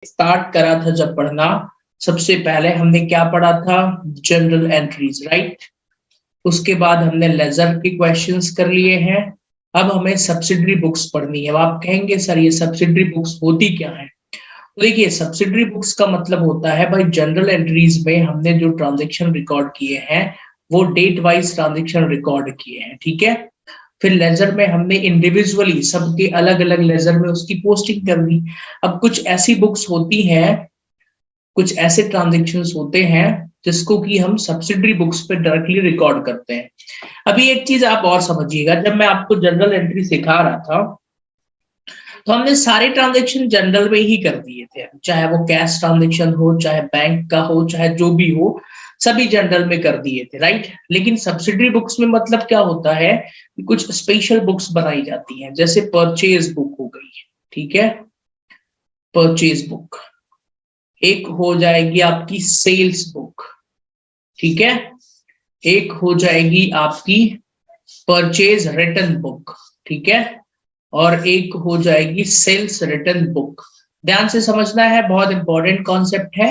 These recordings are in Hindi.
स्टार्ट करा था जब पढ़ना, सबसे पहले हमने क्या पढ़ा था? General entries, right. उसके बाद हमने लेजर के क्वेश्चंस कर लिए हैं। अब हमें सब्सिडरी बुक्स पढ़नी है। अब आप कहेंगे सर ये सब्सिडरी बुक्स होती क्या है? तो देखिए, सब्सिडरी बुक्स का मतलब होता है भाई जनरल एंट्रीज में हमने जो ट्रांजेक्शन रिकॉर्ड किए हैं वो डेट वाइज ट्रांजेक्शन रिकॉर्ड किए हैं, ठीक है। फिर लेजर में हमने इंडिविजुअली सबके अलग अलग लेजर में उसकी पोस्टिंग कर दी। अब कुछ ऐसी बुक्स होती हैं, कुछ ऐसे ट्रांजेक्शन्स होते हैं जिसको कि हम सब्सिडरी बुक्स पे डायरेक्टली रिकॉर्ड करते हैं। अभी एक चीज आप और समझिएगा, जब मैं आपको जनरल एंट्री सिखा रहा था तो हमने सारे ट्रांजेक्शन जनरल में ही कर दिए थे, चाहे वो कैश ट्रांजेक्शन हो, चाहे बैंक का हो, चाहे जो भी हो, सभी जनरल में कर दिए थे, राइट। लेकिन सब्सिडरी बुक्स में मतलब क्या होता है कि कुछ स्पेशल बुक्स बनाई जाती हैं, जैसे परचेज बुक हो गई, ठीक है, परचेज बुक। एक हो जाएगी आपकी सेल्स बुक, ठीक है। एक हो जाएगी आपकी परचेज रिटर्न बुक, ठीक है। और एक हो जाएगी सेल्स रिटर्न बुक। ध्यान से समझना है, बहुत इंपॉर्टेंट कॉन्सेप्ट है।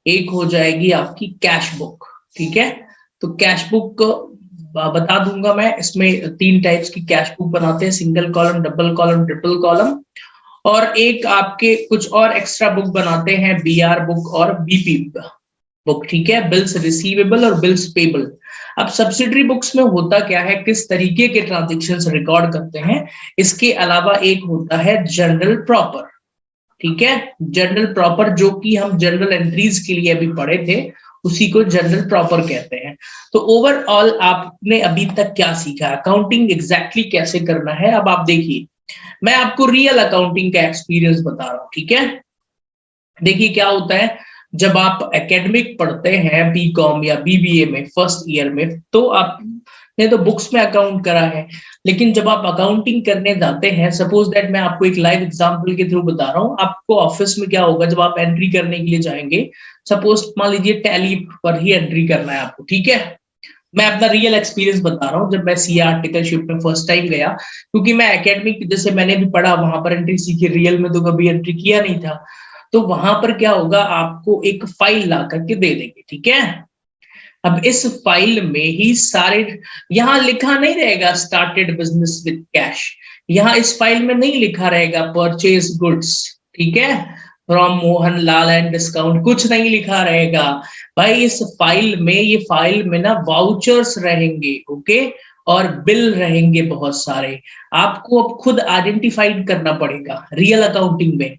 एक हो जाएगी आपकी कैश बुक, ठीक है। तो कैश बुक बता दूंगा मैं, इसमें 3 टाइप्स की कैश बुक बनाते हैं, single column, double column, triple column. और एक आपके कुछ और एक्स्ट्रा बुक बनाते हैं, बीआर बुक और बीपी बुक, ठीक है, बिल्स रिसीवेबल और बिल्स पेबल। अब सब्सिडरी बुक्स में होता क्या है, किस तरीके के ट्रांजेक्शन्स रिकॉर्ड करते हैं, इसके अलावा एक होता है जनरल प्रॉपर, ठीक है। जनरल प्रॉपर जो कि हम जनरल एंट्रीज के लिए अभी पढ़े थे, उसी को जनरल प्रॉपर कहते हैं। तो ओवरऑल आपने अभी तक क्या सीखा, अकाउंटिंग एग्जैक्टली कैसे करना है। अब आप देखिए, मैं आपको रियल अकाउंटिंग का एक्सपीरियंस बता रहा हूं, ठीक है। देखिए क्या होता है, जब आप एकेडमिक पढ़ते हैं बीकॉम या बीबीए में फर्स्ट ईयर में, तो आपने तो बुक्स में अकाउंट करा है। लेकिन जब आप अकाउंटिंग करने जाते हैं, सपोज दैट मैं आपको एक लाइव एग्जांपल के थ्रू बता रहा हूँ, आपको ऑफिस में क्या होगा जब आप एंट्री करने के लिए जाएंगे, सपोज मान लीजिए टैली पर ही एंट्री करना है आपको, ठीक है। मैं अपना रियल एक्सपीरियंस बता रहा हूँ, जब मैं सीए आर्टिकलशिप में फर्स्ट टाइम गया, क्योंकि मैं एकेडमिक जैसे मैंने भी पढ़ा वहां पर एंट्री सीखी, रियल में तो कभी एंट्री किया नहीं था। तो वहां पर क्या होगा, आपको एक फाइल ला करके दे देंगे, ठीक है। अब इस फाइल में ही सारे, यहाँ लिखा नहीं रहेगा स्टार्टेड बिजनेस विद कैश, यहाँ इस फाइल में नहीं लिखा रहेगा परचेज गुड्स, ठीक है, from Mohan Lal and discount, कुछ नहीं लिखा रहेगा भाई। इस फाइल में, ये फाइल में ना वाउचर्स रहेंगे, ओके, और बिल रहेंगे बहुत सारे। आपको अब खुद आइडेंटिफाइड करना पड़ेगा रियल अकाउंटिंग में।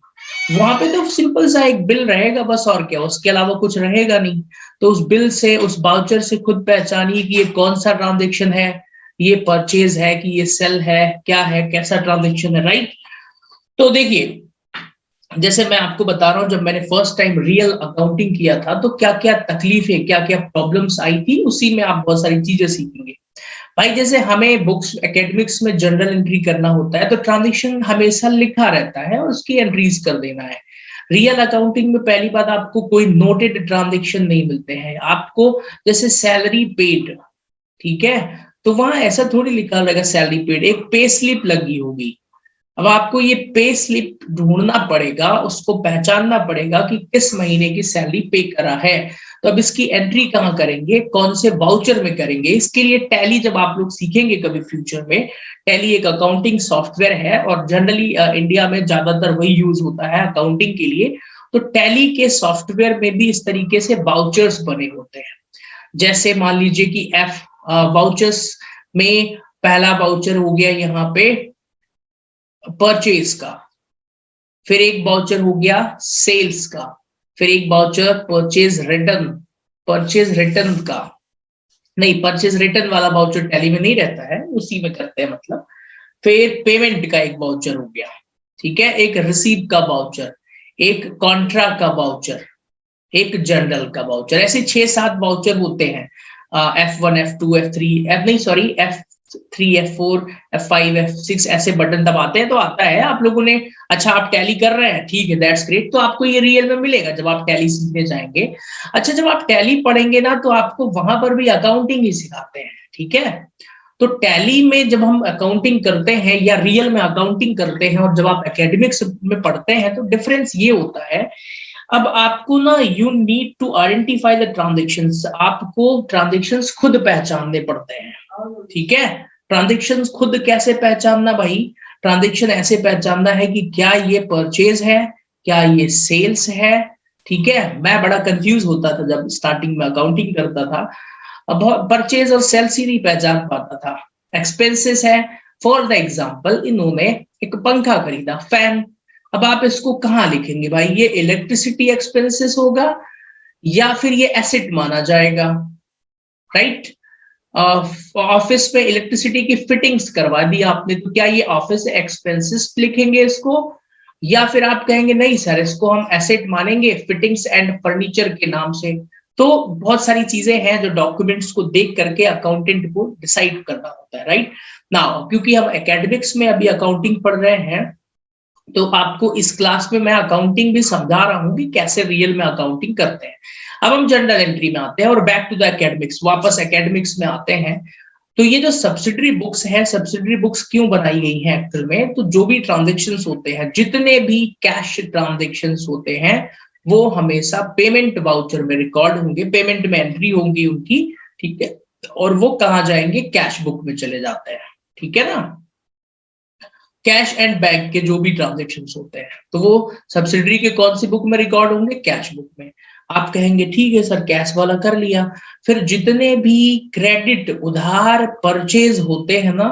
वहां पे तो सिंपल सा एक बिल रहेगा बस, और क्या, उसके अलावा कुछ रहेगा नहीं। तो उस बिल से, उस वाउचर से खुद पहचानिए कि ये कौन सा ट्रांजेक्शन है, ये परचेज है कि ये सेल है, क्या है, कैसा ट्रांजेक्शन है, राइट। तो देखिए, जैसे मैं आपको बता रहा हूँ, जब मैंने फर्स्ट टाइम रियल अकाउंटिंग किया था तो क्या क्या तकलीफें, क्या क्या प्रॉब्लम्स आई थी, उसी में आप बहुत सारी चीजें सीखेंगे भाई। जैसे हमें बुक्स एकेडमिक्स में जनरल एंट्री करना होता है तो ट्रांजेक्शन हमेशा लिखा रहता है और उसकी एंट्रीज कर देना है। रियल अकाउंटिंग में पहली बात, आपको कोई नोटेड ट्रांजेक्शन नहीं मिलते हैं आपको, जैसे सैलरी पेड, ठीक है, तो वहां ऐसा थोड़ी लिखा रहेगा सैलरी पेड, एक पे स्लिप लगी होगी। अब आपको ये पे स्लिप ढूंढना पड़ेगा, उसको पहचानना पड़ेगा कि किस महीने की सैलरी पे करा है। तो अब इसकी एंट्री कहाँ करेंगे, कौन से वाउचर में करेंगे, इसके लिए टैली जब आप लोग सीखेंगे कभी फ्यूचर में, टैली एक अकाउंटिंग सॉफ्टवेयर है और जनरली इंडिया में ज्यादातर वही यूज होता है अकाउंटिंग के लिए। तो टैली के सॉफ्टवेयर में भी इस तरीके से वाउचर्स बने होते हैं। जैसे मान लीजिए कि एफ वाउचर्स में पहला वाउचर हो गया यहाँ पे परचेज का, फिर एक वाउचर हो गया सेल्स का, फिर एक वाउचर परचेज रिटर्न का, नहीं परचेज रिटर्न वाला वाउचर टैली में नहीं रहता है, उसी में करते हैं मतलब। फिर पेमेंट का एक वाउचर हो गया, ठीक है, एक रिसीव का वाउचर, एक कॉन्ट्रा का वाउचर, एक जनरल का वाउचर, ऐसे 6-7 वाउचर होते हैं। F1 F2 F3 F नहीं sorry F3 F4 F5 F6 ऐसे बटन दबाते हैं तो आता है आप लोगों ने। अच्छा आप टैली कर रहे हैं, ठीक है, दैट्स ग्रेट, तो आपको ये रियल में मिलेगा जब आप टैली सीखने जाएंगे। अच्छा जब आप टैली पढ़ेंगे ना तो आपको वहां पर भी अकाउंटिंग ही सिखाते हैं, ठीक है। तो टैली में जब हम अकाउंटिंग करते हैं या रियल में अकाउंटिंग करते हैं और जब आप एकेडमिक्स में पढ़ते हैं तो डिफरेंस ये होता है अब आपको ना you need to identify the transactions, आपको ट्रांजेक्शंस खुद पहचानने पड़ते हैं, ठीक है। ट्रांजेक्शंस खुद कैसे पहचानना भाई, ट्रांजेक्शन ऐसे पहचानना है कि क्या ये परचेज है, क्या ये सेल्स है, ठीक है। मैं बड़ा कंफ्यूज होता था जब स्टार्टिंग में अकाउंटिंग करता था, अब परचेज और सेल्स ही नहीं पहचान पाता था। एक्सपेंसेस है, फॉर द एग्जांपल इन्होंने एक पंखा खरीदा, फैन, अब आप इसको कहाँ लिखेंगे भाई, ये इलेक्ट्रिसिटी एक्सपेंसेस होगा या फिर ये एसेट माना जाएगा, राइट। ऑफिस में इलेक्ट्रिसिटी की फिटिंग्स करवा दी आपने, तो क्या ये ऑफिस एक्सपेंसेस लिखेंगे इसको, या फिर आप कहेंगे नहीं सर इसको हम एसेट मानेंगे फिटिंग्स एंड फर्नीचर के नाम से। तो बहुत सारी चीजें हैं जो डॉक्यूमेंट्स को देख करके अकाउंटेंट को डिसाइड करना होता है, राइट नाउ। क्योंकि हम एकेडमिक्स में अभी अकाउंटिंग पढ़ रहे हैं, तो आपको इस क्लास में मैं अकाउंटिंग भी समझा रहा हूं कि कैसे रियल में अकाउंटिंग करते हैं। अब हम जनरल एंट्री में आते हैं और बैक टू द एकेडमिक्स, वापस एकेडमिक्स में आते हैं। तो ये जो सब्सिडरी बुक्स है, सब्सिडरी बुक्स क्यों बनाई गई हैं एक्चुअल में, तो जो भी ट्रांजेक्शन्स होते हैं, जितने भी कैश ट्रांजेक्शन्स होते हैं, वो हमेशा पेमेंट वाउचर में रिकॉर्ड होंगे, पेमेंट में एंट्री होंगी उनकी, ठीक है। और वो कहाँ जाएंगे, कैश बुक में चले जाते हैं, ठीक है ना। कैश एंड बैंक के जो भी ट्रांजेक्शन्स होते हैं, तो वो सब्सिडरी के कौन सी बुक में रिकॉर्ड होंगे, कैश बुक में। आप कहेंगे ठीक है सर कैश वाला कर लिया, फिर जितने भी क्रेडिट उधार परचेज होते हैं ना,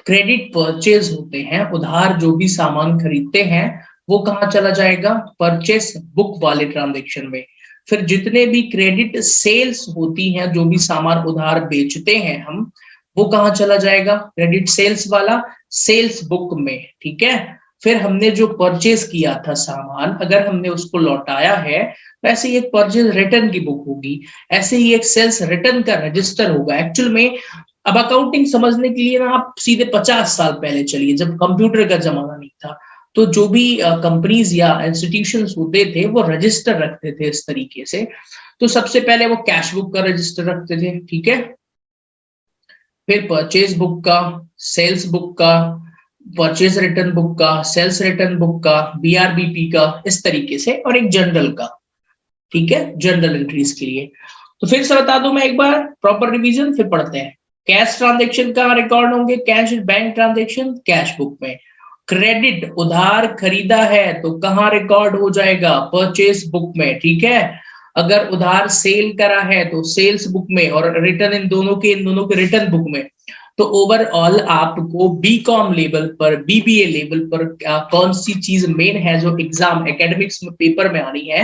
क्रेडिट परचेज होते हैं, उधार जो भी सामान खरीदते हैं, वो कहाँ चला जाएगा, परचेस बुक वाले ट्रांजेक्शन में। फिर जितने भी क्रेडिट सेल्स होती हैं, जो भी सामान उधार बेचते हैं हम, वो कहाँ चला जाएगा, क्रेडिट सेल्स वाला सेल्स बुक में, ठीक है। फिर हमने जो परचेज किया था सामान, अगर हमने उसको लौटाया है, वैसे ही एक परचेज रिटर्न की बुक होगी, ऐसे ही एक सेल्स रिटर्न का रजिस्टर होगा। एक्चुअल में अब अकाउंटिंग समझने के लिए ना आप सीधे 50 साल पहले चलिए, जब कंप्यूटर का जमाना नहीं था, तो जो भी कंपनीज या इंस्टीट्यूशंस होते थे वो रजिस्टर रखते थे इस तरीके से। तो सबसे पहले वो कैश बुक का रजिस्टर रखते थे, ठीक है, फिर परचेज बुक का, सेल्स बुक का, परचेज रिटर्न बुक का, सेल्स रिटर्न बुक का, बीआरबीपी का, इस तरीके से, और एक जनरल का, ठीक है, जनरल एंट्रीज के लिए। तो फिर से बता दूं मैं एक बार प्रॉपर रिवीजन, फिर पढ़ते हैं। कैश ट्रांजेक्शन कहाँ रिकॉर्ड होंगे, cash bank transaction cash book में। क्रेडिट उधार खरीदा है तो कहाँ रिकॉर्ड हो जाएगा, परचेज बुक में, ठीक है। अगर उधार सेल करा है तो सेल्स बुक में, और रिटर्न इन दोनों के रिटर्न बुक में। तो ओवरऑल आपको बीकॉम लेवल पर, बीबीए लेवल पर कौन सी चीज मेन है जो एग्जाम एकेडमिक्स में पेपर में आनी है,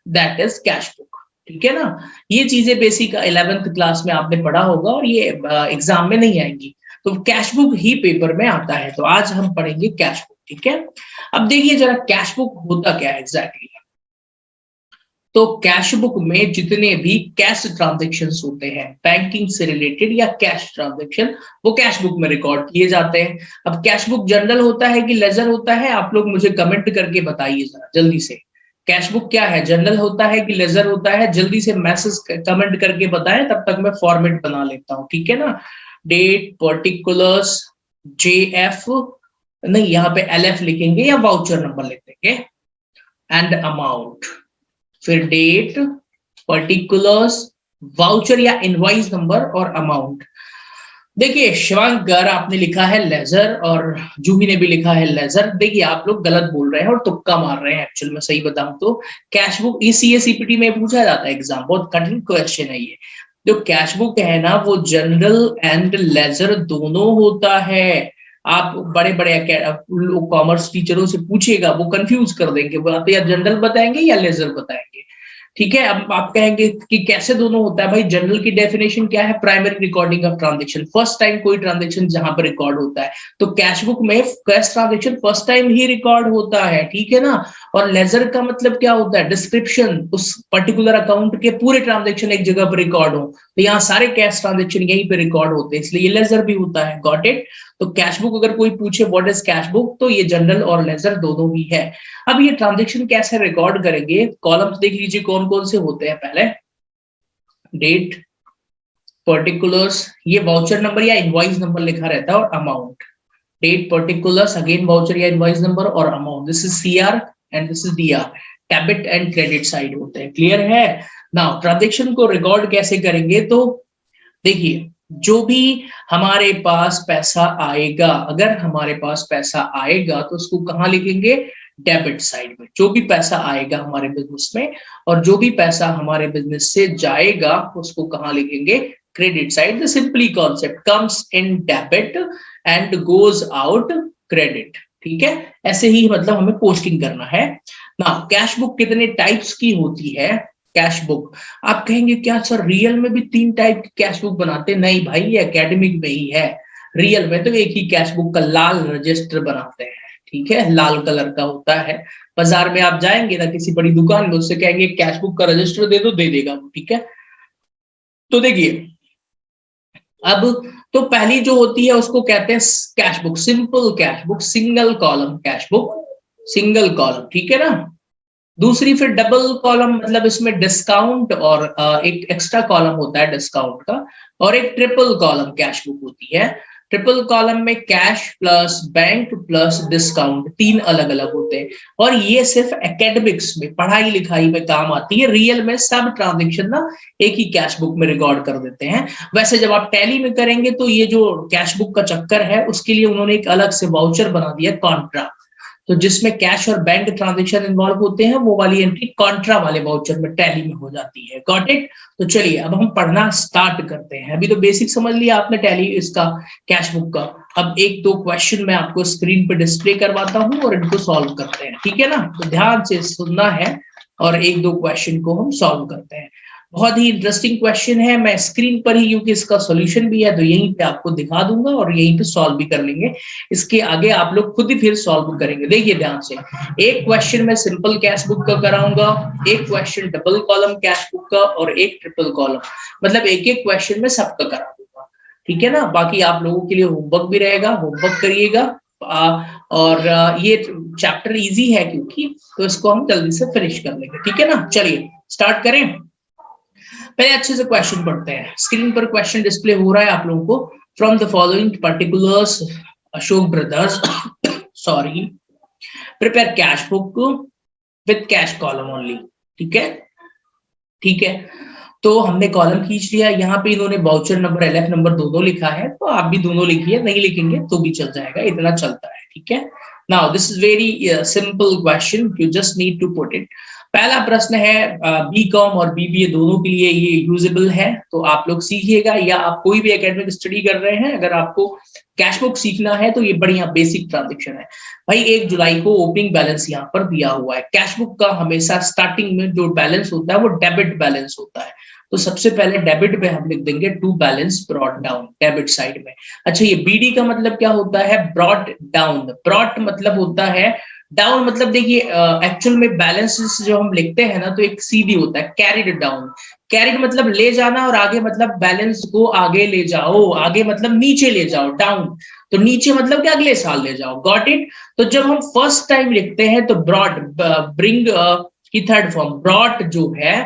दैट इज कैश बुक, ठीक है ना। ये चीजें बेसिक 11th क्लास में आपने पढ़ा होगा और ये एग्जाम में नहीं आएंगी, तो कैश बुक ही पेपर में आता है। तो आज हम पढ़ेंगे कैश बुक, ठीक है। अब देखिए जरा कैश बुक होता क्या है एग्जैक्टली। तो कैश बुक में जितने भी कैश ट्रांजेक्शन्स होते हैं, बैंकिंग से रिलेटेड या कैश ट्रांजेक्शन, वो कैश बुक में रिकॉर्ड किए जाते हैं। अब कैश बुक जनरल होता है कि लेजर होता है, आप लोग मुझे कमेंट करके बताइए जरा जल्दी से। कैश बुक क्या है, जनरल होता है कि लेजर होता है, जल्दी से मैसेज कमेंट करके बताएं, तब तक मैं फॉर्मेट बना लेता हूँ, ठीक है ना। डेट, पर्टिकुलर्स, JF, नहीं यहाँ पे LF लिखेंगे या वाउचर नंबर लिख देंगे, एंड अमाउंट, फिर डेट, पर्टिकुलर्स, वाउचर या इनवॉइस नंबर और अमाउंट। देखिए शिवांग गर आपने लिखा है लेजर और जूही ने भी लिखा है लेजर। देखिए आप लोग गलत बोल रहे हैं और तुक्का मार रहे हैं, एक्चुअल में सही बताऊं तो कैश बुक CA-CPT में पूछा जाता है एग्जाम, बहुत कठिन क्वेश्चन है ये। जो कैश बुक है ना वो जनरल एंड लेजर दोनों होता है। आप बड़े बड़े कॉमर्स टीचरों से पूछेगा वो कंफ्यूज कर देंगे, वो आप या जनरल बताएंगे या लेजर बताएंगे, ठीक है। अब आप कहेंगे कि कैसे दोनों होता है भाई, जनरल की डेफिनेशन क्या है, primary recording of transaction, first time कोई ट्रांजेक्शन जहां पर रिकॉर्ड होता है। तो कैश बुक में कैश ट्रांजेक्शन फर्स्ट टाइम ही रिकॉर्ड होता है, ठीक है ना। और लेजर का मतलब क्या होता है, डिस्क्रिप्शन, उस पर्टिकुलर अकाउंट के पूरे ट्रांजेक्शन एक जगह पर रिकॉर्ड हो, तो यहाँ सारे कैश ट्रांजेक्शन यहीं पे रिकॉर्ड होते हैं, इसलिए ये लेजर भी होता है, गॉट इट। तो कैश बुक अगर कोई पूछे व्हाट इज कैश बुक, तो ये जनरल और लेजर दोनों ही है। अब ये ट्रांजेक्शन कैसे रिकॉर्ड करेंगे, कॉलम्स देख लीजिए कौन कौन से होते हैं। पहले डेट, पर्टिकुलर्स, ये वाउचर नंबर या इनवॉइस नंबर लिखा रहता है, और amount. Date, particulars, again voucher या इनवॉइस नंबर और amount, this is CR and this is DR। Debit and credit side होते हैं। क्लियर है? नाउ ट्रांजैक्शन को रिकॉर्ड कैसे करेंगे, तो देखिए जो भी हमारे पास पैसा आएगा, अगर हमारे पास पैसा आएगा तो उसको कहाँ लिखेंगे, डेबिट साइड में। जो भी पैसा आएगा हमारे बिजनेस में और जो भी पैसा हमारे बिजनेस से जाएगा उसको कहाँ लिखेंगे, credit side. The simply concept comes in debit and goes out credit. ठीक है, ऐसे ही मतलब हमें पोस्टिंग करना है ना। कैश बुक कितने टाइप्स की होती है, कैश बुक, आप कहेंगे क्या सर रियल में भी 3 टाइप की कैश बुक बनाते? नहीं भाई, ये एकेडमिक में ही है। रियल में तो एक ही कैश बुक का लाल रजिस्टर बनाते हैं। ठीक है, लाल कलर का होता है। बाजार में आप जाएंगे ना किसी बड़ी दुकान में, उससे कहेंगे कैश बुक का रजिस्टर दे दो, दे देगा वो। ठीक है, तो देखिए अब तो पहली जो होती है उसको कहते हैं cash book, simple cash book, single column cash book, single column. ठीक है ना। दूसरी फिर डबल कॉलम, मतलब इसमें डिस्काउंट और एक एक्स्ट्रा कॉलम होता है डिस्काउंट का, और एक ट्रिपल कॉलम कैश बुक होती है। ट्रिपल कॉलम में cash plus bank plus discount 3 अलग अलग होते हैं, और ये सिर्फ एकेडमिक्स में, पढ़ाई लिखाई में काम आती है। रियल में सब ट्रांजेक्शन ना एक ही कैश बुक में रिकॉर्ड कर देते हैं। वैसे जब आप टैली में करेंगे तो ये जो कैश बुक का चक्कर है उसके लिए उन्होंने एक अलग से वाउचर बना दिया, कॉन्ट्रा। तो जिसमें कैश और बैंक ट्रांजैक्शन इन्वॉल्व होते हैं वो वाली एंट्री कॉन्ट्रा वाले वाउचर में टैली में हो जाती है। Got it? तो चलिए अब हम पढ़ना स्टार्ट करते हैं। अभी तो बेसिक समझ लिया आपने टैली इसका, कैश बुक का। अब 1-2 क्वेश्चन मैं आपको स्क्रीन पे डिस्प्ले करवाता हूं और इनको सॉल्व करते हैं। ठीक है ना, तो ध्यान से सुनना है और 1-2 क्वेश्चन को हम सॉल्व करते हैं। बहुत ही इंटरेस्टिंग क्वेश्चन है। मैं स्क्रीन पर ही, क्योंकि इसका सॉल्यूशन भी है तो यहीं पे आपको दिखा दूंगा और यहीं पे सॉल्व भी कर लेंगे। इसके आगे आप लोग खुद ही फिर सॉल्व करेंगे। देखिए ध्यान से, एक क्वेश्चन मैं सिंपल कैश बुक का कराऊंगा, एक question double column cash book का और एक ट्रिपल कॉलम, मतलब एक एक क्वेश्चन में सबका करा दूंगा। ठीक है ना। बाकी आप लोगों के लिए होमवर्क भी रहेगा, होमवर्क करिएगा। और ये चैप्टर इजी है क्योंकि, तो इसको हम जल्दी से फिनिश कर लेंगे। ठीक है ना, चलिए स्टार्ट करें। पहले अच्छे से क्वेश्चन पढ़ते हैं। स्क्रीन पर क्वेश्चन डिस्प्ले हो रहा है आप लोगों को। From the following particulars Ashok brothers sorry prepare cash book with cash column only. ठीक है, ठीक है। तो हमने कॉलम खींच लिया। यहाँ पे इन्होंने वाउचर नंबर, एलएफ नंबर दोनों लिखा है, तो आप भी दोनों लिखिए, नहीं लिखेंगे तो भी चल जाएगा, इतना चलता है। ठीक है। Now this is very simple question, you just need to put it. पहला प्रश्न है, बीकॉम और बीबीए दोनों के लिए ये यूजेबल है, तो आप लोग सीखिएगा, या आप कोई भी एकेडमिक स्टडी कर रहे हैं, अगर आपको कैश बुक सीखना है तो ये बढ़िया बेसिक ट्रांजेक्शन है। भाई 1 जुलाई को ओपनिंग बैलेंस यहाँ पर दिया हुआ है। कैश बुक का हमेशा स्टार्टिंग में जो बैलेंस होता है वो डेबिट बैलेंस होता है, तो सबसे पहले डेबिट पे हम लिख देंगे to balance brought down, debit side में। अच्छा, ये बीडी का मतलब क्या होता है, ब्रॉट डाउन। ब्रॉट मतलब होता है डाउन, मतलब देखिए एक्चुअल में बैलेंसेस जो हम लिखते हैं ना तो एक सीधी होता है, कैरिड डाउन। कैरिड मतलब ले जाना और आगे मतलब बैलेंस को आगे ले जाओ, आगे मतलब नीचे ले जाओ, डाउन तो नीचे मतलब कि अगले साल ले जाओ। Got it? तो जब हम फर्स्ट टाइम लिखते हैं तो ब्रॉट, ब्रिंग की थर्ड फॉर्म ब्रॉट जो है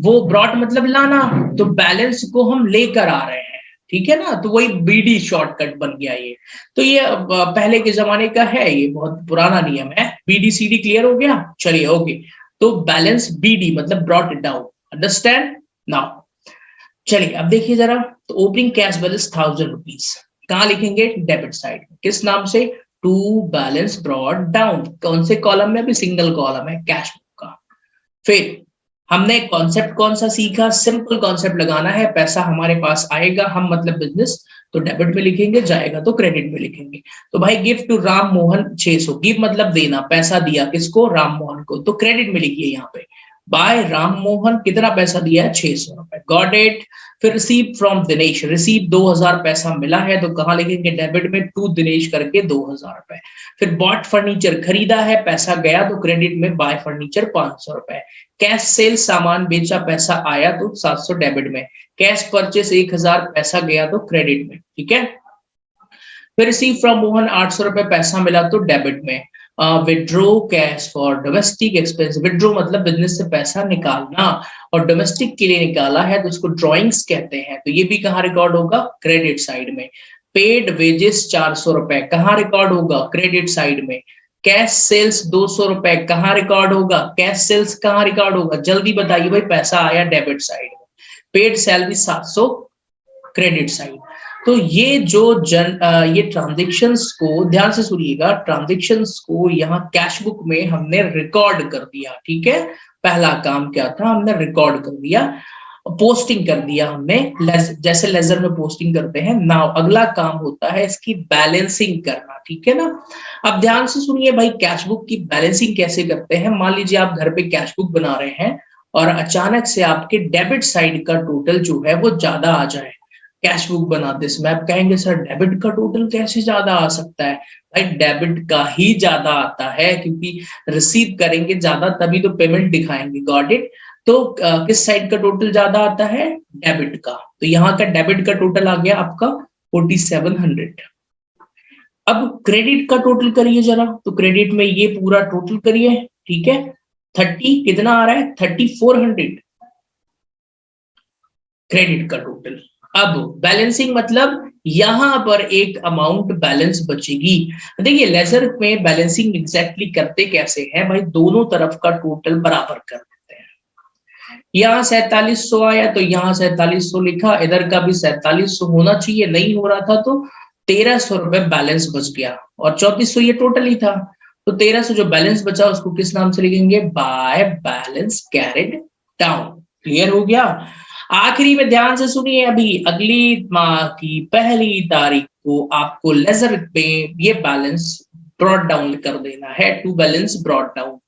वो ब्रॉट मतलब लाना, तो बैलेंस को हम लेकर आ रहे हैं। ठीक है ना, तो वही बीडी शॉर्टकट बन गया ये। तो ये पहले के जमाने का है, ये बहुत पुराना नियम है। बीडी सीडी क्लियर हो गया? चलिए ओके। तो बैलेंस बीडी मतलब ब्रॉट डाउन, अंडरस्टैंड नाउ। चलिए अब देखिए जरा, तो ओपनिंग कैश बैलेंस 1000 रुपीज कहाँ लिखेंगे, डेबिट साइड में। किस नाम से, टू बैलेंस ब्रॉट डाउन। कौन से कॉलम में, अभी सिंगल कॉलम है कैश बुक का। फिर हमने कॉन्सेप्ट कौन सा सीखा, सिंपल कॉन्सेप्ट लगाना है। पैसा हमारे पास आएगा, हम मतलब बिजनेस, तो डेबिट में लिखेंगे, जाएगा तो क्रेडिट में लिखेंगे। तो भाई gift to Ram Mohan 600, give मतलब देना, पैसा दिया किसको, राम मोहन को, तो क्रेडिट में लिखिए यहाँ पे। बाय राम मोहन कितना पैसा दिया है, 600 रुपए। Got it? फिर रिसीव फ्रॉम दिनेश, रिसीव 2000 पैसा मिला है, तो कहाँ लिखेंगे, डेबिट में, टू दिनेश करके 2000 रुपए। फिर बॉट फर्नीचर, खरीदा है, पैसा गया तो क्रेडिट में, बाय फर्नीचर 500 रुपए। कैश सेल, सामान बेचा, पैसा आया तो 700 डेबिट में। कैश परचेस 1000 पैसा गया तो क्रेडिट में। ठीक है। फिर रिसीव फ्रॉम मोहन 800 रुपए पैसा मिला तो डेबिट में। Withdraw cash for domestic expense, withdraw मतलब बिजनेस से पैसा निकालना, और डोमेस्टिक के लिए निकाला है तो इसको ड्रॉइंग्स कहते हैं, तो ये भी कहाँ रिकॉर्ड होगा, क्रेडिट साइड में। पेड वेजेस 400 रुपए कहाँ रिकॉर्ड होगा, क्रेडिट साइड में। कैश सेल्स 200 रुपए कहाँ रिकॉर्ड होगा, कैश सेल्स कहाँ रिकॉर्ड होगा, जल्दी बताइए भाई। पैसा आया डेबिट साइड में, पेड सैलरी 700 क्रेडिट साइड। तो ये जो ये ट्रांजेक्शन्स को ध्यान से सुनिएगा, ट्रांजेक्शन्स को यहाँ कैश बुक में हमने रिकॉर्ड कर दिया, ठीक है। पहला काम क्या था, हमने रिकॉर्ड कर दिया, पोस्टिंग कर दिया हमने, जैसे लेजर में पोस्टिंग करते हैं। नाउ अगला काम होता है इसकी बैलेंसिंग करना, ठीक है ना। अब ध्यान से सुनिए भाई, कैश बुक की बैलेंसिंग कैसे करते हैं। मान लीजिए आप घर पे कैश बुक बना रहे हैं और अचानक से आपके डेबिट साइड का टोटल जो है वो ज्यादा आ जाए कैश बुक बनाते समय। आप कहेंगे सर डेबिट का टोटल कैसे ज्यादा आ सकता है। भाई डेबिट का ही ज्यादा आता है, क्योंकि रिसीव करेंगे ज्यादा तभी तो पेमेंट दिखाएंगे, गॉट इट। तो किस साइड का टोटल ज्यादा आता है, डेबिट का। तो यहाँ का डेबिट का टोटल आ गया आपका 4700। अब क्रेडिट का टोटल करिए जरा, तो क्रेडिट में ये पूरा टोटल करिए, ठीक है। 30 कितना आ रहा है, 3400 क्रेडिट का टोटल। अब बैलेंसिंग मतलब यहां पर एक अमाउंट बैलेंस बचेगी। देखिए लेजर में बैलेंसिंग एग्जैक्टली करते कैसे हैं भाई, दोनों तरफ का टोटल बराबर कर देते हैं। यहाँ 4700 आया तो यहाँ 4700 लिखा, इधर का भी 4700 होना चाहिए, नहीं हो रहा था तो 1300 रुपए बैलेंस बच गया, और 3400 ये टोटल ही था। तो 1300 जो बैलेंस बचा उसको किस नाम से लिखेंगे, by balance carried down. Clear हो गया। आखिरी में ध्यान से सुनिए, अभी अगली माह की पहली तारीख को आपको लेजर पे ये बैलेंस ब्रॉट डाउन कर देना है, टू बैलेंस ब्रॉट डाउन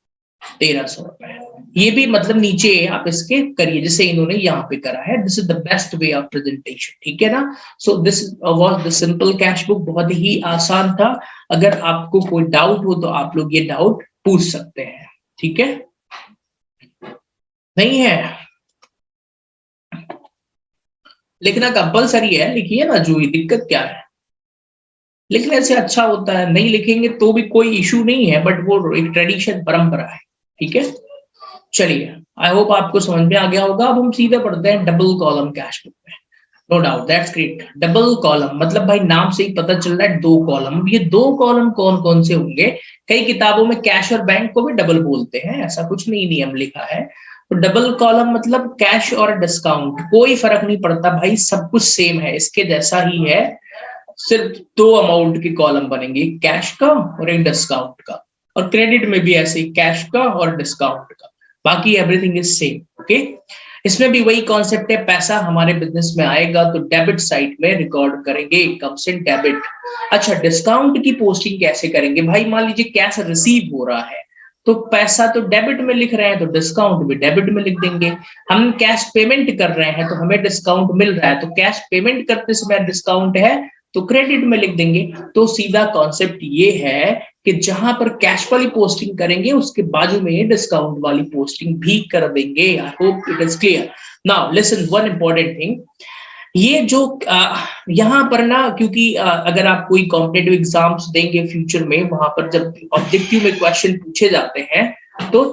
1300 रुपए। ये भी मतलब नीचे आप इसके करिए जैसे इन्होंने यहाँ पे करा है। This is the best way of presentation, ठीक है ना। So this was the simple cash book, बहुत ही आसान था। अगर आपको कोई डाउट हो तो आप लोग ये डाउट पूछ सकते हैं, ठीक है। नहीं है लिखना कंपलसरी है, लिखिए ना, जो दिक्कत क्या है, लिखने से अच्छा होता है। नहीं लिखेंगे तो भी कोई इशू नहीं है, बट वो एक ट्रेडिशन परंपरा है, ठीक है। चलिए आई होप आपको समझ में आ गया होगा। अब हम सीधे पढ़ते हैं डबल कॉलम कैश बुक में। No doubt, that's great. Double column मतलब भाई नाम से ही पता चल रहा है दो कॉलम। ये दो कॉलम कौन कौन से होंगे, कई किताबों में कैश और बैंक को भी डबल बोलते हैं, ऐसा कुछ नहीं नियम लिखा है। तो डबल कॉलम मतलब कैश और डिस्काउंट, कोई फर्क नहीं पड़ता भाई, सब कुछ सेम है, इसके जैसा ही है। सिर्फ दो अमाउंट के कॉलम बनेंगे, कैश का और एक डिस्काउंट का। और क्रेडिट में भी ऐसे ही, कैश का और डिस्काउंट का, बाकी एवरीथिंग इज सेम। ओके, इसमें भी वही कॉन्सेप्ट है, पैसा हमारे बिजनेस में आएगा तो डेबिट साइड में रिकॉर्ड करेंगे, कम्स इन डेबिट। अच्छा, डिस्काउंट की पोस्टिंग कैसे करेंगे भाई, मान लीजिए कैश रिसीव हो रहा है तो पैसा तो डेबिट में लिख रहे हैं तो डिस्काउंट भी डेबिट में लिख देंगे। हम कैश पेमेंट कर रहे हैं तो हमें डिस्काउंट मिल रहा है, तो कैश पेमेंट करते समय डिस्काउंट है तो क्रेडिट में लिख देंगे। तो सीधा कॉन्सेप्ट ये है कि जहां पर कैश वाली पोस्टिंग करेंगे उसके बाजू में डिस्काउंट वाली पोस्टिंग भी कर देंगे। I hope it is clear. Now listen one important thing, ये जो यहाँ पर ना, क्योंकि अगर आप कोई कॉम्पिटेटिव एग्जाम्स देंगे फ्यूचर में, वहां पर जब ऑब्जेक्टिव में क्वेश्चन पूछे जाते हैं तो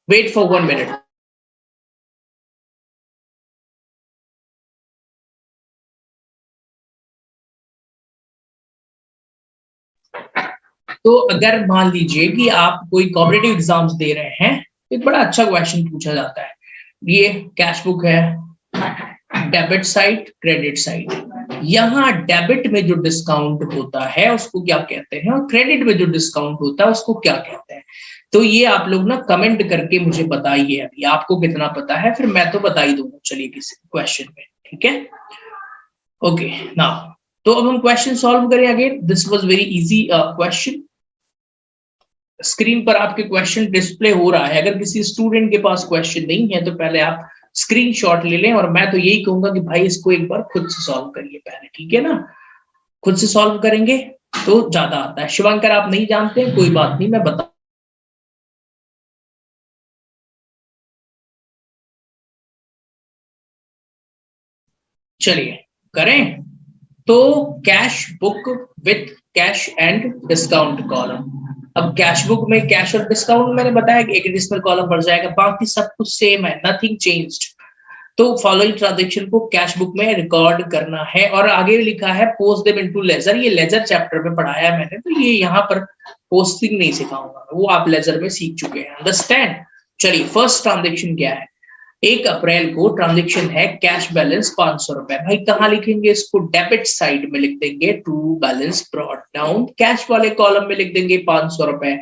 वेट फॉर 1 मिनट। तो अगर मान लीजिए कि आप कोई कॉम्पिटेटिव एग्जाम्स दे रहे हैं तो एक बड़ा अच्छा क्वेश्चन पूछा जाता है। ये कैश बुक है, डेबिट साइड क्रेडिट साइड। यहाँ डेबिट में जो डिस्काउंट होता है उसको क्या कहते हैं और क्रेडिट में जो डिस्काउंट होता है उसको क्या कहते हैं। तो ये आप लोग ना कमेंट करके मुझे बताइए, अभी आपको कितना पता है, फिर मैं तो बता ही दूंगा चलिए किसी क्वेश्चन में, ठीक है। ओके नाउ, तो अब हम क्वेश्चन सॉल्व करें again. This was very easy question. Screen पर आपके क्वेश्चन डिस्प्ले हो रहा है। अगर किसी स्टूडेंट के पास क्वेश्चन नहीं है तो पहले आप स्क्रीनशॉट ले लें, और मैं तो यही कहूंगा कि भाई इसको एक बार खुद से सॉल्व करिए पहले, ठीक है ना। खुद से सॉल्व करेंगे तो ज्यादा आता है। शिवांकर आप नहीं जानते कोई बात नहीं, मैं बता। चलिए करें। तो cash book with cash and discount column. अब कैश बुक में कैश और डिस्काउंट मैंने बताया कि एक एडिशनल कॉलम बढ़ जाएगा, बाकी सब कुछ सेम है, नथिंग चेंज्ड। तो फॉलोइंग ट्रांजेक्शन को कैश बुक में रिकॉर्ड करना है। और आगे लिखा है पोस्ट देम इनटू लेजर, ये लेजर चैप्टर में पढ़ाया है मैंने, तो ये यहाँ पर पोस्टिंग नहीं सिखाऊंगा, वो आप लेजर में सीख चुके हैं। अंडरस्टैंड। चलिए फर्स्ट ट्रांजेक्शन क्या है, 1 अप्रैल को ट्रांजेक्शन है कैश बैलेंस 500 रुपए। भाई कहाँ लिखेंगे इसको, डेबिट साइड में लिख देंगे, to balance brought down, cash वाले कॉलम में लिख देंगे 500 रुपए।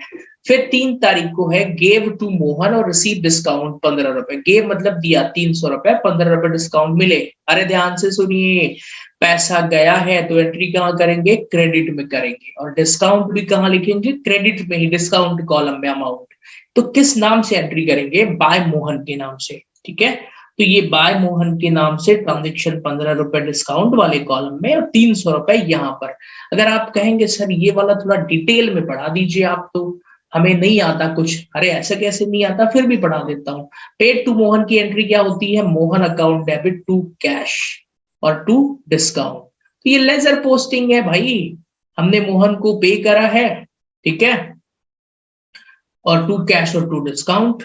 फिर 3 तारीख को है गेव टू मोहन और रिसीव डिस्काउंट 15 रुपए। गेव मतलब दिया 300 रुपए, 15 रुपए डिस्काउंट मिले। अरे ध्यान से सुनिए, पैसा गया है तो एंट्री कहाँ करेंगे, क्रेडिट में करेंगे, और डिस्काउंट भी कहाँ लिखेंगे, क्रेडिट में ही, डिस्काउंट कॉलम में अमाउंट। तो किस नाम से एंट्री करेंगे, बाय मोहन के नाम से। ठीक है, तो ये बाय मोहन के नाम से ट्रांजेक्शन 15 रुपए डिस्काउंट वाले कॉलम में और 300 रुपए यहाँ पर। अगर आप कहेंगे सर ये वाला थोड़ा डिटेल में पढ़ा दीजिए आप, तो हमें नहीं आता कुछ। अरे ऐसा कैसे नहीं आता, फिर भी पढ़ा देता हूँ। पेड टू मोहन की एंट्री क्या होती है, Mohan account debit to cash और टू डिस्काउंट। तो ये लेजर पोस्टिंग है भाई, हमने मोहन को पे करा है, ठीक है, और टू कैश और टू डिस्काउंट।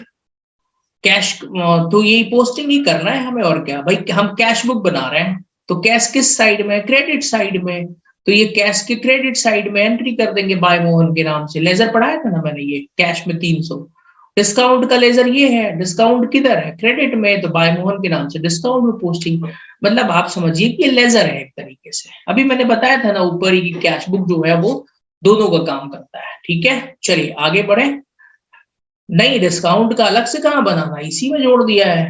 कैश तो यही पोस्टिंग ही करना है हमें, और क्या भाई, हम कैश बुक बना रहे हैं तो कैश किस साइड में, क्रेडिट साइड में, तो ये कैश के क्रेडिट साइड में एंट्री कर देंगे बाय मोहन के नाम से। लेजर पढ़ाया था ना मैंने, ये कैश में 300, डिस्काउंट का लेजर ये है, डिस्काउंट किधर है, क्रेडिट में, तो बाय मोहन के नाम से डिस्काउंट में पोस्टिंग। मतलब आप समझिए कि ये लेजर है एक तरीके से। अभी मैंने बताया था ना ऊपर ही, कैश बुक जो है वो दोनों का काम करता है। ठीक है, चलिए आगे बढ़े। नहीं, डिस्काउंट का अलग से कहां बनाना, इसी में जोड़ दिया है।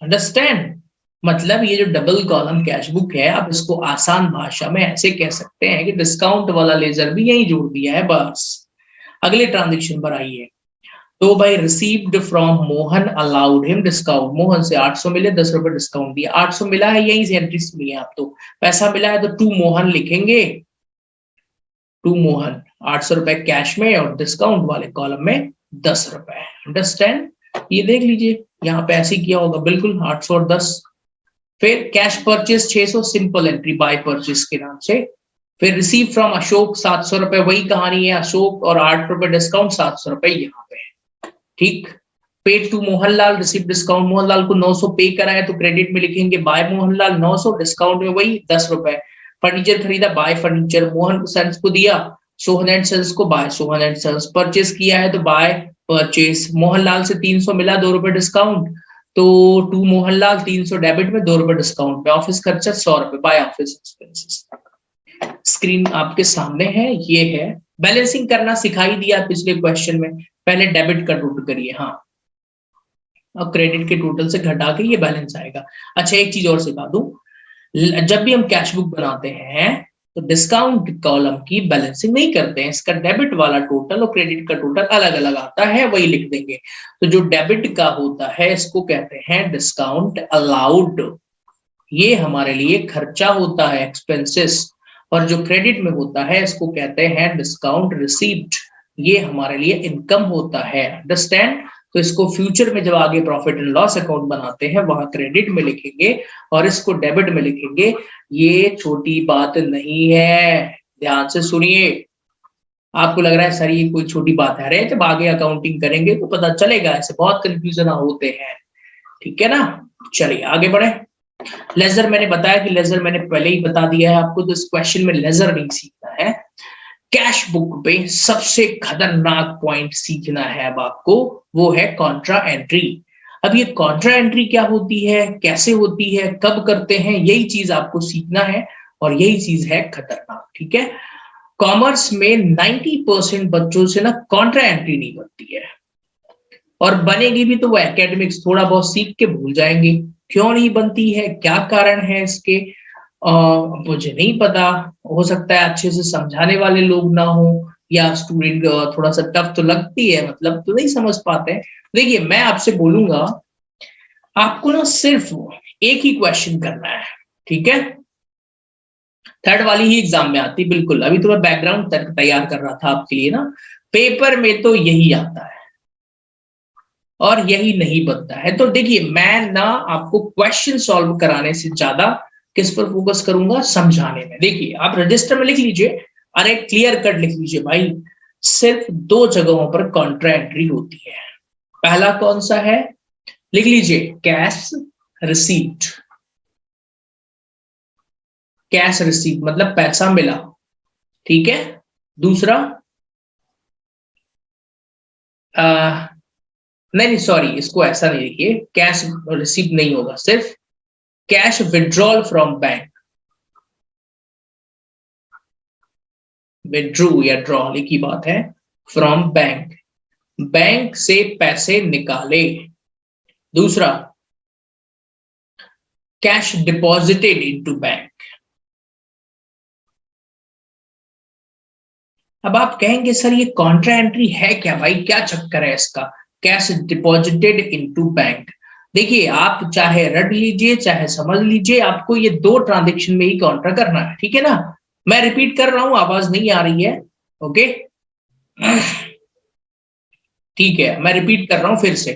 अंडरस्टैंड। मतलब ये जो डबल कॉलम कैश बुक है, आप इसको आसान भाषा में ऐसे कह सकते हैं कि डिस्काउंट वाला लेजर भी यही जोड़ दिया है बस। अगले ट्रांजेक्शन पर आइए। तो भाई received from Mohan allowed him discount, Mohan से 800 मिले, 10 रुपए डिस्काउंट दिया। 800 मिला है, यही से एंट्री सुनी है आप, तो पैसा मिला है तो टू मोहन लिखेंगे, टू मोहन 800 रुपए कैश में और डिस्काउंट वाले कॉलम में 10 रुपए। अंडरस्टैंड। ये देख लीजिए यहाँ पे ऐसे किया होगा बिल्कुल, 800 और 10। फिर cash purchase 600, simple entry by purchase के नाम से। फिर रिसीव फ्रॉम अशोक 700 रुपए, वही कहानी है, अशोक और 8 रुपए डिस्काउंट, 700 रुपए यहाँ पे। ठीक। Paid to Mohanlal, receive discount, Mohanlal को 900 पे करा है तो क्रेडिट में लिखेंगे बाय मोहनलाल 900, डिस्काउंट में वही 10 रुपए। फर्नीचर खरीदा, बाय फर्नीचर, मोहन सन्स को दिया, सोहन एंड सन्स को by Sohan and sons. Purchase किया है तो बाय परचेस, मोहनलाल से 300 मिला, 2 रुपए डिस्काउंट, तो टू मोहनलाल 300 डेबिट में, 2 रुपए डिस्काउंट पे। ऑफिस खर्चा 100 रुपए, बाय ऑफिस एक्सपेंसेस। स्क्रीन आपके सामने है, ये है। बैलेंसिंग करना सिखाई दिया पिछले क्वेश्चन में, पहले डेबिट का टोटल करिए, हाँ, अब क्रेडिट के टोटल से घटा के ये बैलेंस आएगा। अच्छा एक चीज और सिखा दूं, जब भी हम कैश बुक बनाते हैं तो डिस्काउंट कॉलम की बैलेंसिंग नहीं करते हैं, इसका डेबिट वाला टोटल और क्रेडिट का टोटल अलग अलग आता है, वही लिख देंगे। तो जो डेबिट का होता है इसको कहते हैं डिस्काउंट अलाउड, ये हमारे लिए खर्चा होता है, एक्सपेंसेस। और जो क्रेडिट में होता है इसको कहते हैं डिस्काउंट रिसीव्ड, ये हमारे लिए इनकम होता है। अंडरस्टैंड। तो इसको फ्यूचर में जब आगे प्रॉफिट एंड लॉस अकाउंट बनाते हैं वहां क्रेडिट में लिखेंगे और इसको डेबिट में लिखेंगे। ये छोटी बात नहीं है, ध्यान से सुनिए। आपको लग रहा है सर ये कोई छोटी बात है, अरे जब आगे अकाउंटिंग करेंगे तो पता चलेगा, ऐसे बहुत कंफ्यूजन होते हैं। ठीक है ना, चलिए आगे बढ़े। लेजर मैंने बताया कि लेजर मैंने पहले ही बता दिया है आपको, तो इस क्वेश्चन में लेजर नहीं सीखना है। कैश बुक पे सबसे खतरनाक पॉइंट सीखना है अब आपको, वो है कॉन्ट्रा एंट्री। अब ये कॉन्ट्रा एंट्री क्या होती है, कैसे होती है, कब करते हैं, यही चीज आपको सीखना है और यही चीज है खतरनाक। ठीक है, कॉमर्स में 90% बच्चों से ना कॉन्ट्रा एंट्री नहीं बनती है, और बनेगी भी तो वो एकेडमिक्स थोड़ा बहुत सीख के भूल जाएंगे। क्यों नहीं बनती है, क्या कारण है इसके, मुझे नहीं पता। हो सकता है अच्छे से समझाने वाले लोग ना हो, या स्टूडेंट थोड़ा सा टफ तो लगती है, मतलब तो नहीं समझ पाते हैं। देखिए मैं आपसे बोलूंगा, आपको ना सिर्फ एक ही क्वेश्चन करना है, ठीक है, थर्ड वाली ही एग्जाम में आती, बिल्कुल। अभी तो मैं बैकग्राउंड तैयार कर रहा था आपके लिए ना, पेपर में तो यही आता है और यही नहीं बनता है। तो देखिए मैं ना आपको क्वेश्चन सॉल्व कराने से ज्यादा किस पर फोकस करूंगा, समझाने में। देखिए आप रजिस्टर में लिख लीजिए, अरे क्लियर कट लिख लीजिए भाई, सिर्फ 2 जगहों पर कॉन्ट्रा एंट्री होती है। पहला कौन सा है, लिख लीजिए, कैश रिसीप्ट, कैश रिसीप्ट मतलब पैसा मिला, ठीक है। दूसरा नहीं सॉरी, इसको ऐसा नहीं लिखिए, कैश रिसीप्ट नहीं होगा, सिर्फ cash withdrawal from bank, withdrew या ड्रॉ एक ही बात है, फ्रॉम बैंक, बैंक से पैसे निकाले। दूसरा कैश डिपॉजिटेड इनटू बैंक। अब आप कहेंगे सर ये कॉन्ट्रा एंट्री है क्या भाई, क्या चक्कर है इसका, कैश डिपॉजिटेड इनटू बैंक। देखिए आप चाहे रट लीजिए चाहे समझ लीजिए, आपको ये दो ट्रांजेक्शन में ही कॉन्ट्रा करना है, ठीक है ना। मैं रिपीट कर रहा हूं, आवाज नहीं आ रही है, ओके ठीक है, मैं रिपीट कर रहा हूं फिर से।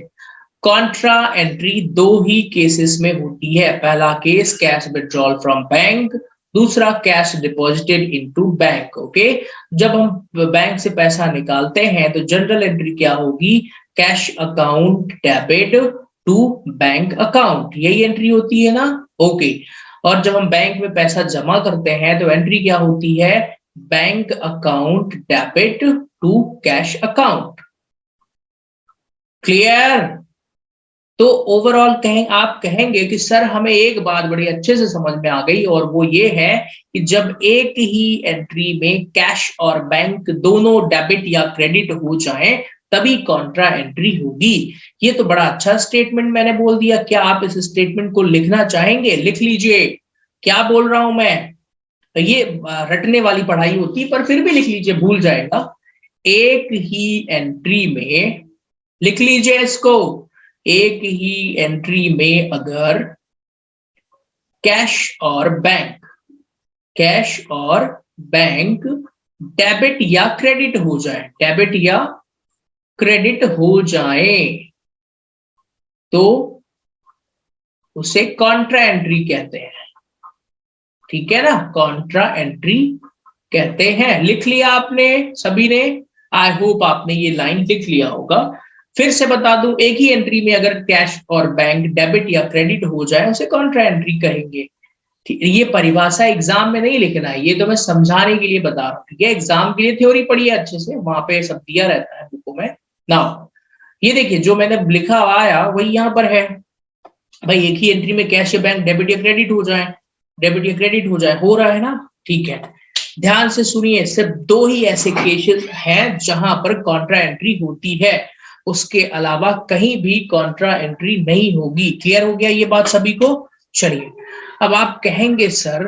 कॉन्ट्रा एंट्री दो ही केसेस में होती है, पहला case cash withdrawal from bank, दूसरा cash deposited into bank, okay. जब हम बैंक से पैसा निकालते हैं तो जनरल एंट्री क्या होगी, cash account debit to bank account, यही एंट्री होती है ना, ओके। और जब हम बैंक में पैसा जमा करते हैं तो एंट्री क्या होती है, bank account debit to cash account, clear. तो ओवरऑल आप कहेंगे कि सर हमें एक बात बड़ी अच्छे से समझ में आ गई, और वो ये है कि जब एक ही एंट्री में कैश और बैंक दोनों डेबिट या क्रेडिट हो जाएं तभी कॉन्ट्रा एंट्री होगी। ये तो बड़ा अच्छा स्टेटमेंट मैंने बोल दिया, क्या आप इस स्टेटमेंट को लिखना चाहेंगे, लिख लीजिए, क्या बोल रहा हूं मैं, ये रटने वाली पढ़ाई होती है पर फिर भी लिख लीजिए, भूल जाएगा। एक ही एंट्री में, लिख लीजिए इसको, एक ही एंट्री में अगर कैश और बैंक डेबिट या क्रेडिट हो जाए, डेबिट या क्रेडिट हो जाए तो उसे कॉन्ट्रा एंट्री कहते हैं, ठीक है ना, कॉन्ट्रा एंट्री कहते हैं। लिख लिया आपने सभी ने, आई होप आपने ये लाइन लिख लिया होगा। फिर से बता दूं, एक ही एंट्री में अगर कैश और बैंक डेबिट या क्रेडिट हो जाए उसे कॉन्ट्रा एंट्री कहेंगे। ये परिभाषा एग्जाम में नहीं लिखना है, ये तो मैं समझाने के लिए बता रहा हूँ, ठीक है। एग्जाम के लिए थ्योरी पढ़िए अच्छे से, वहां पे सब दिया रहता है बुकों में ना। ये देखिए जो मैंने लिखा आया वही यहाँ पर है भाई, एक ही एंट्री में कैश या बैंक डेबिट या क्रेडिट हो जाए, डेबिट या क्रेडिट हो जाए, हो रहा है ना, ठीक है। ध्यान से सुनिए, सिर्फ दो ही ऐसे केसेस हैं जहां पर कॉन्ट्रा एंट्री होती है, उसके अलावा कहीं भी कॉन्ट्रा एंट्री नहीं होगी। क्लियर हो गया ये बात सभी को। चलिए अब आप कहेंगे सर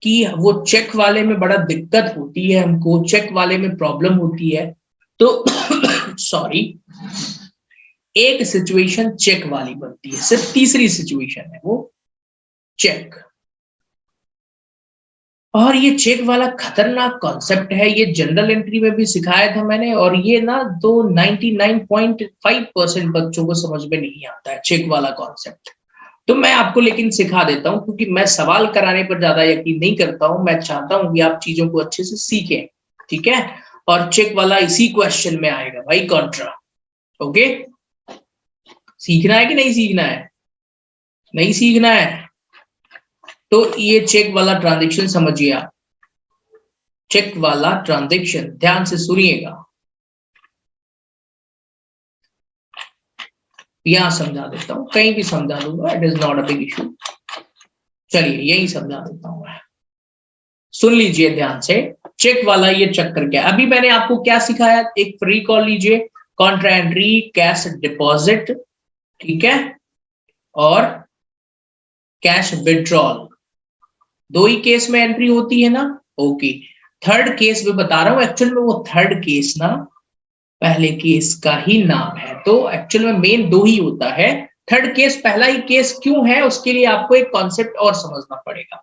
कि वो चेक वाले में बड़ा दिक्कत होती है, हमको चेक वाले में प्रॉब्लम होती है, तो सॉरी, एक सिचुएशन चेक वाली बनती है, सिर्फ तीसरी सिचुएशन है वो चेक। और ये चेक वाला खतरनाक कॉन्सेप्ट है, ये जनरल एंट्री में भी सिखाया था मैंने, और ये ना तो 99.5% बच्चों को समझ में नहीं आता है चेक वाला कॉन्सेप्ट। तो मैं आपको लेकिन सिखा देता हूं, क्योंकि मैं सवाल कराने पर ज्यादा यकीन नहीं करता हूं, मैं चाहता हूं कि आप चीजों को अच्छे से सीखें, ठीक है। और चेक वाला इसी क्वेश्चन में आएगा भाई, कॉन्ट्रा, ओके। सीखना है कि नहीं सीखना है, नहीं सीखना है तो ये चेक वाला ट्रांजैक्शन समझिए आप, चेक वाला ट्रांजैक्शन ध्यान से सुनिएगा, यहां समझा देता हूं, कहीं भी समझा दूंगा, it is not a big issue. चलिए यही समझा देता हूं मैं, सुन लीजिए ध्यान से। चेक वाला ये चक्कर क्या है, अभी मैंने आपको क्या सिखाया, एक फ्री कॉल लीजिए, कॉन्ट्रा एंट्री, कैश डिपॉजिट, ठीक है, और कैश विड्रॉल, दो ही केस में एंट्री होती है ना, ओके। थर्ड केस में बता रहा हूं, एक्चुअल में वो थर्ड केस ना पहले केस का ही नाम है, तो एक्चुअल में मेन दो ही होता है, थर्ड केस पहला ही केस क्यों है उसके लिए आपको एक कॉन्सेप्ट और समझना पड़ेगा।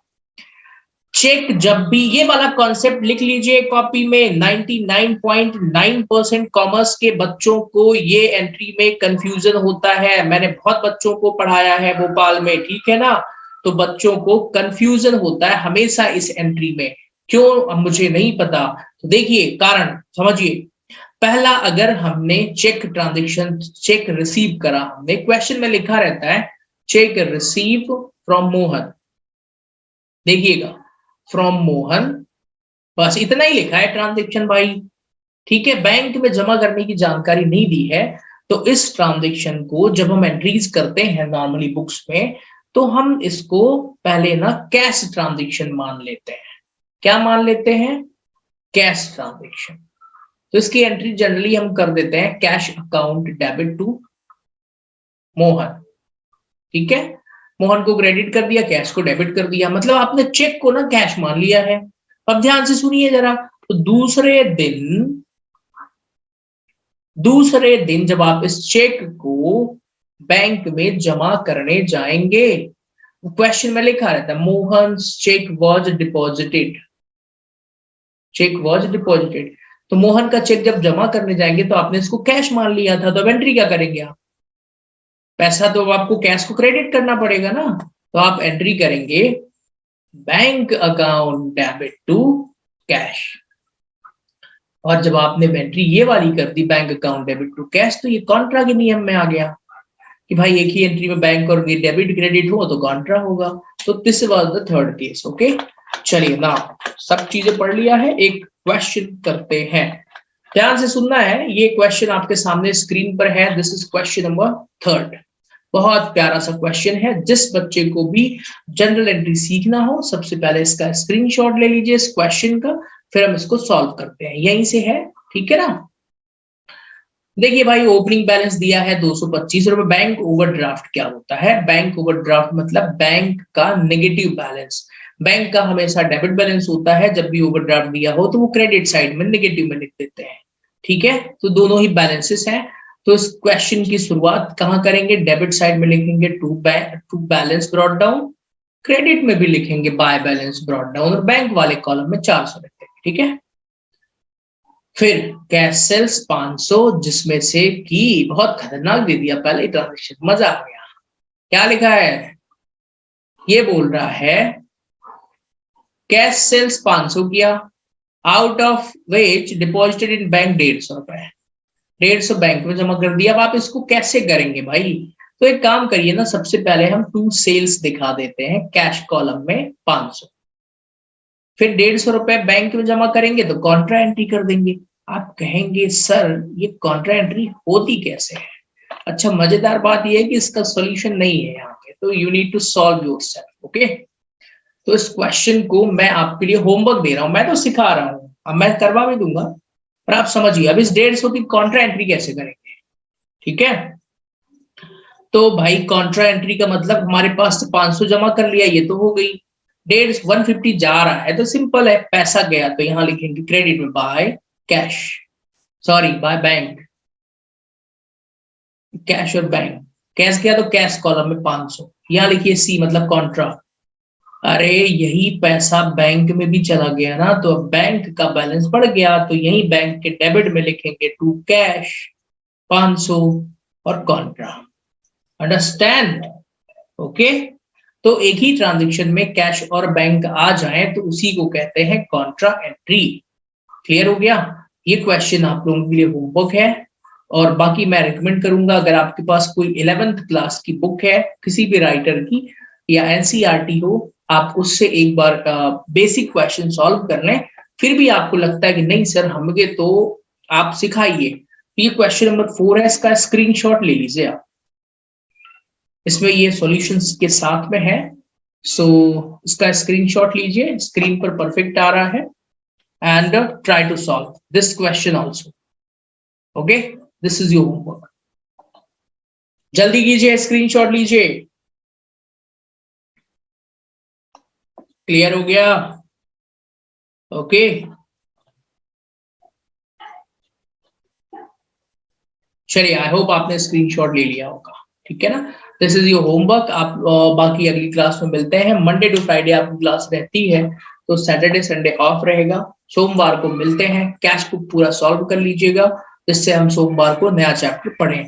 चेक जब भी, ये वाला कॉन्सेप्ट लिख लीजिए कॉपी में, 99.9% कॉमर्स के बच्चों को ये एंट्री में कंफ्यूजन होता है, मैंने बहुत बच्चों को पढ़ाया है भोपाल में, ठीक है ना, तो बच्चों को कंफ्यूजन होता है हमेशा इस एंट्री में, क्यों मुझे नहीं पता। तो देखिए कारण समझिए, पहला अगर हमने चेक ट्रांजैक्शन, चेक रिसीव करा हमने, क्वेश्चन में लिखा रहता है चेक रिसीव फ्रॉम मोहन, देखिएगा फ्रॉम मोहन, बस इतना ही लिखा है ट्रांजेक्शन भाई। ठीक है, बैंक में जमा करने की जानकारी नहीं दी है, तो इस ट्रांजेक्शन को जब हम एंट्रीज करते हैं नॉर्मली बुक्स में, तो हम इसको पहले ना कैश ट्रांजेक्शन मान लेते हैं। क्या मान लेते हैं? Cash transaction. तो इसकी एंट्री जनरली हम कर देते हैं cash account debit to Mohan. ठीक है, मोहन को क्रेडिट कर दिया, कैश को डेबिट कर दिया, मतलब आपने चेक को ना कैश मान लिया है। अब ध्यान से सुनिए जरा, तो दूसरे दिन जब आप इस चेक को बैंक में जमा करने जाएंगे, क्वेश्चन में लिखा रहता है Mohan cheque was deposited, cheque was deposited, तो मोहन का चेक जब जमा करने जाएंगे तो आपने इसको कैश मान लिया था, तो अब एंट्री क्या करेंगे आप? पैसा तो आपको कैश को क्रेडिट करना पड़ेगा ना, तो आप एंट्री करेंगे bank account debit to cash. और जब आपने एंट्री ये वाली कर दी bank account debit to cash, तो ये कॉन्ट्रा के नियम में आ गया कि भाई एक ही एंट्री में बैंक और डेबिट क्रेडिट हो तो कॉन्ट्रा होगा। तो this was the third case. Okay, चलिए ना सब चीजें पढ़ लिया है, एक क्वेश्चन करते हैं, ध्यान से सुनना है। ये क्वेश्चन आपके सामने स्क्रीन पर है, दिस इज क्वेश्चन नंबर 3। बहुत प्यारा सा क्वेश्चन है, जिस बच्चे को भी जनरल एंट्री सीखना हो सबसे पहले इसका स्क्रीनशॉट ले लीजिए इस क्वेश्चन का, फिर हम इसको सॉल्व करते हैं, यहीं से है। ठीक है ना, देखिए भाई ओपनिंग बैलेंस दिया है 225 रुपए। बैंक ओवरड्राफ्ट क्या होता है? बैंक ओवरड्राफ्ट मतलब बैंक का नेगेटिव बैलेंस। बैंक का हमेशा डेबिट बैलेंस होता है, जब भी ओवरड्राफ्ट दिया हो तो वो क्रेडिट साइड में नेगेटिव में लिख देते हैं। ठीक है, तो दोनों ही बैलेंसेस हैं। तो इस क्वेश्चन की शुरुआत कहाँ करेंगे? डेबिट साइड में लिखेंगे to balance brought down, credit में भी लिखेंगे बाय बैलेंस ब्रॉट डाउन, और बैंक वाले कॉलम में 400 लिखते हैं। ठीक है, फिर कैश सेल्स 500, जिसमें से कि बहुत खतरनाक दे दिया पहले ट्रांजेक्शन, मजा आ गया। क्या लिखा है? ये बोल रहा है कैश सेल्स 500 किया, out of which deposited in bank 150 रुपए, 150 बैंक में जमा कर दिया। अब आप इसको कैसे करेंगे भाई? तो एक काम करिए ना, सबसे पहले हम टू सेल्स दिखा देते हैं कैश कॉलम में 500, फिर 150 रुपए बैंक में जमा करेंगे तो कॉन्ट्रा एंट्री कर देंगे। आप कहेंगे सर ये कॉन्ट्रा एंट्री होती कैसे है? अच्छा, मजेदार बात यह है कि इसका सॉल्यूशन नहीं है यहाँ पे, तो you need to solve yourself. Okay, तो इस क्वेश्चन को मैं आपके लिए होमवर्क दे रहा हूं, मैं तो सिखा रहा हूं, अब मैं करवा भी दूंगा, पर आप समझिए अब इस 150 की कॉन्ट्रा एंट्री कैसे करेंगे। ठीक है, तो भाई कॉन्ट्रा एंट्री का मतलब हमारे पास 500 जमा कर लिया, ये तो हो गई। 150 जा रहा है तो सिंपल है, पैसा गया तो यहां लिखेंगे क्रेडिट में by cash, sorry by bank, cash और बैंक, कैश गया तो कैश कॉलम में 500, यहां लिखिए सी मतलब कॉन्ट्रा। अरे यही पैसा बैंक में भी चला गया ना, तो बैंक का बैलेंस बढ़ गया, तो यही बैंक के डेबिट में लिखेंगे टू कैश 500 और कॉन्ट्रा। अंडरस्टैंड? ओके, तो एक ही ट्रांजेक्शन में कैश और बैंक आ जाए तो उसी को कहते हैं कॉन्ट्रा एंट्री। क्लियर हो गया? ये क्वेश्चन आप लोगों के लिए होमवर्क है, और बाकी मैं रिकमेंड करूंगा अगर आपके पास कोई 11th क्लास की बुक है किसी भी राइटर की या एनसीईआरटी हो, आप उससे एक बार बेसिक क्वेश्चन सॉल्व कर लें। फिर भी आपको लगता है कि नहीं सर हमें तो आप सिखाइए, ये क्वेश्चन नंबर 4 है, इसका स्क्रीनशॉट ले लीजिए आप, इसमें ये सॉल्यूशंस के साथ में है। सो इसका स्क्रीनशॉट लीजिए, स्क्रीन पर परफेक्ट आ रहा है, and try to solve this question also. Okay, this is your homework, जल्दी कीजिए, स्क्रीनशॉट लीजिए। क्लियर हो गया? ओके, चलिए आई होप आपने स्क्रीनशॉट ले लिया होगा। ठीक है ना, दिस इज योर होमवर्क। आप बाकी अगली क्लास में मिलते हैं। मंडे टू फ्राइडे आपकी क्लास रहती है, तो सैटरडे संडे ऑफ रहेगा। सोमवार को मिलते हैं, कैश को पूरा सॉल्व कर लीजिएगा, जिससे हम सोमवार को नया चैप्टर पढ़ें।